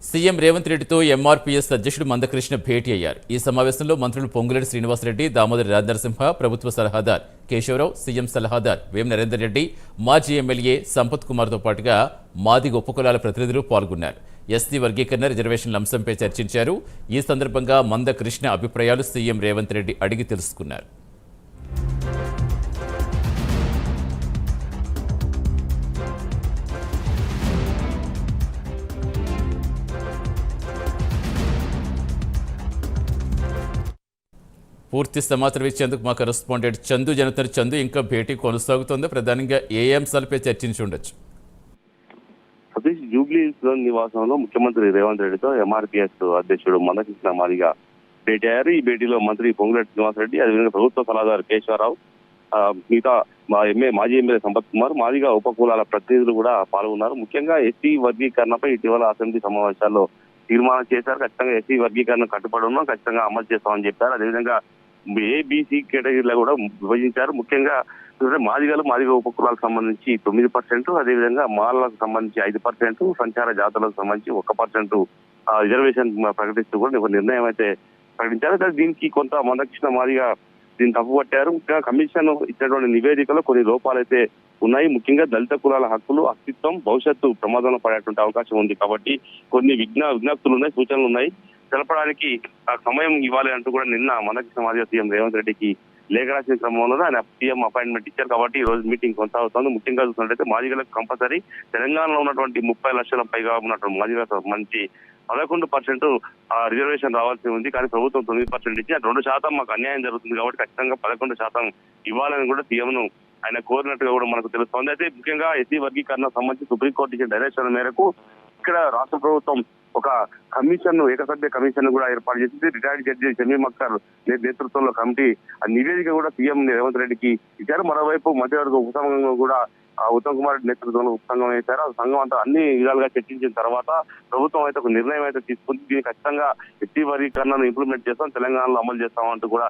CM Revanth రెడ్డితో MRPS అధ్యక్షుడు మందకృష్ణ భేటీ అయ్యారు. ఈ సమావేశంలో మంత్రులు పొంగులేటి శ్రీనివాసరెడ్డి, దామోదరి రాజనరసింహ, ప్రభుత్వ సలహాదారు కేశవరావు, సీఎం సలహాదారు వేం నరేందర్ రెడ్డి, మాజీ ఎమ్మెల్యే సంపత్ కుమార్తో పాటుగా మాదిగ ఉపకులాల ప్రతినిధులు పాల్గొన్నారు. ఎస్టీ వర్గీకరణ, రిజర్వేషన్ల అంశంపై చర్చించారు. ఈ సందర్భంగా మందకృష్ణ అభిప్రాయాలు సీఎం రేవంత్ రెడ్డి అడిగి తెలుసుకున్నారు. పూర్తి సమాచారం ఇచ్చేందుకు మా కరెస్పాండెంట్ చందు జనతర్. చందు, ఇంకా భేటీ కొనసాగుతోంది. ప్రధానంగా ఏ అంశాలపై చర్చించి ఉండొచ్చు? సతీష్, జూబ్లీహిల్స్ లోని నివాసంలో ముఖ్యమంత్రి రేవంత్ రెడ్డితో ఎంఆర్పీఎస్ అధ్యక్షుడు మందకృష్ణ మాదిగ భేటీ అయ్యారు. ఈ భేటీలో మంత్రి పొంగులేటి శ్రీనివాసరెడ్డి, అదేవిధంగా ప్రభుత్వ సలహాదారు కేశవరావు, మిగతా మాజీ ఎమ్మెల్యే సంపత్ కుమార్, మాదిగ ఉపకులాల ప్రతినిధులు కూడా పాల్గొన్నారు. ముఖ్యంగా ఎస్టీ వర్గీకరణపై ఇటీవల అసెంబ్లీ సమావేశాల్లో తీర్మానం చేశారు. ఖచ్చితంగా ఎస్టీ వర్గీకరణ కట్టుబడి ఉన్నాం, ఖచ్చితంగా అమలు చేస్తామని చెప్పారు. అదేవిధంగా ఏబీసీ కేటగిరీలో కూడా విభజించారు. ముఖ్యంగా మాదిగ ఉపకులాలకు సంబంధించి 9%, అదేవిధంగా మాలకు సంబంధించి 5%, సంచార జాతులకు సంబంధించి 1% రిజర్వేషన్ ప్రకటిస్తూ కూడా ఒక నిర్ణయం అయితే ప్రకటించారు. దీనికి కొంత మందకృష్ణ మాదిగ దీన్ని తప్పుపట్టారు. ముఖ్యంగా కమిషన్ ఇచ్చినటువంటి నివేదికలో కొన్ని లోపాలు అయితే ఉన్నాయి. ముఖ్యంగా దళిత కులాల హక్కులు, అస్తిత్వం, భవిష్యత్తు ప్రమాదంలో పడేటువంటి అవకాశం ఉంది. కాబట్టి కొన్ని విజ్ఞప్తులు ఉన్నాయి, సూచనలు ఉన్నాయి, తెలపడానికి సమయం ఇవ్వాలి అంటూ కూడా నిన్న మందకృష్ణ మాదిగ సీఎం రేవంత్ రెడ్డికి లేఖ రాసిన క్రమంలో ఆయన సీఎం అపాయింట్మెంట్ ఇచ్చారు. కాబట్టి ఈ రోజు మీటింగ్ కొనసాగుతోంది. ముఖ్యంగా చూసినట్లయితే మాదిగలకు కంపల్సరీ తెలంగాణలో ఉన్నటువంటి 30 లక్షల పైగా ఉన్నటువంటి మాదిగలకు సంబంధించి 11% రిజర్వేషన్ రావాల్సి ఉంది. కానీ ప్రభుత్వం 9% ఇచ్చి 2% మాకు అన్యాయం జరుగుతుంది కాబట్టి ఖచ్చితంగా 11% ఇవ్వాలని కూడా సీఎంను ఆయన కోరినట్టుగా కూడా మనకు తెలుస్తోంది. అయితే ముఖ్యంగా ఎస్సీ వర్గీకరణ సంబంధించి సుప్రీంకోర్టు ఇచ్చిన డైరెక్షన్ మేరకు ఇక్కడ రాష్ట్ర ప్రభుత్వం ఒక కమిషన్, ఏకసభ్య కమిషన్ కూడా ఏర్పాటు చేసింది. రిటైర్డ్ జడ్జి షమీమ్ అఖ్తర్ నేతృత్వంలో కమిటీ ఆ నివేదిక కూడా సీఎం రేవంత్ రెడ్డికి ఇచ్చారు. మరోవైపు మధ్యవర్గ ఉపసంఘంలో కూడా ఉత్తమ్ కుమార్ రెడ్డి నేతృత్వంలో ఉపసంఘం వేశారు. ఆ సంఘం అంతా అన్ని విధాలుగా చర్చించిన తర్వాత ప్రభుత్వం అయితే ఒక నిర్ణయం అయితే తీసుకుంది. దీన్ని ఖచ్చితంగా ఎస్టీ వర్గీకరణను ఇంప్లిమెంట్ చేస్తాం, తెలంగాణలో అమలు చేస్తామంటూ కూడా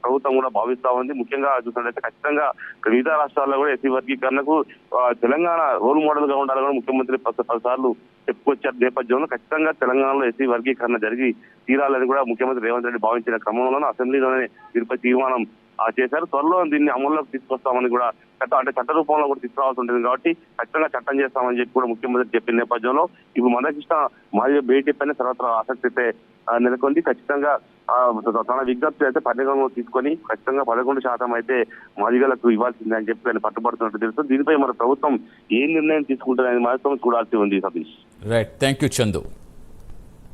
ప్రభుత్వం కూడా భావిస్తా ఉంది. ముఖ్యంగా చూసినట్లయితే ఖచ్చితంగా వివిధ రాష్ట్రాల్లో కూడా ఎస్టీ వర్గీకరణకు తెలంగాణ రోల్ మోడల్ గా ఉండాలని కూడా ముఖ్యమంత్రి 10 సార్లు చెప్పుకొచ్చారు. నేపథ్యంలో ఖచ్చితంగా తెలంగాణలో ఎస్టీ వర్గీకరణ జరిగి తీరాలని కూడా ముఖ్యమంత్రి రేవంత్ రెడ్డి భావించిన క్రమంలోనే అసెంబ్లీలోనే దీనిపై తీర్మానం చేశారు. త్వరలో దీన్ని అమల్లోకి తీసుకొస్తామని కూడా చట్ట రూపంలో కూడా తీసుకురావాల్సి ఉంటుంది. కాబట్టి ఖచ్చితంగా చట్టం చేస్తామని చెప్పి కూడా ముఖ్యమంత్రి చెప్పిన నేపథ్యంలో ఇప్పుడు మందకృష్ణ మాదిగ భేటీ పైన సర్వత్రా ఆసక్తి అయితే నెలకొంది. ఖచ్చితంగా తన విజ్ఞప్తి అయితే పరిగణలో తీసుకొని ఖచ్చితంగా 11% అయితే మాదిగలకు ఇవ్వాల్సిందే అని చెప్పి ఆయన పట్టుబడుతున్నట్టు తెలుసు. దీనిపై మన ప్రభుత్వం ఏ నిర్ణయం తీసుకుంటుందని మాత్రం చూడాల్సి ఉంది. Satish, right, thank you Chandu.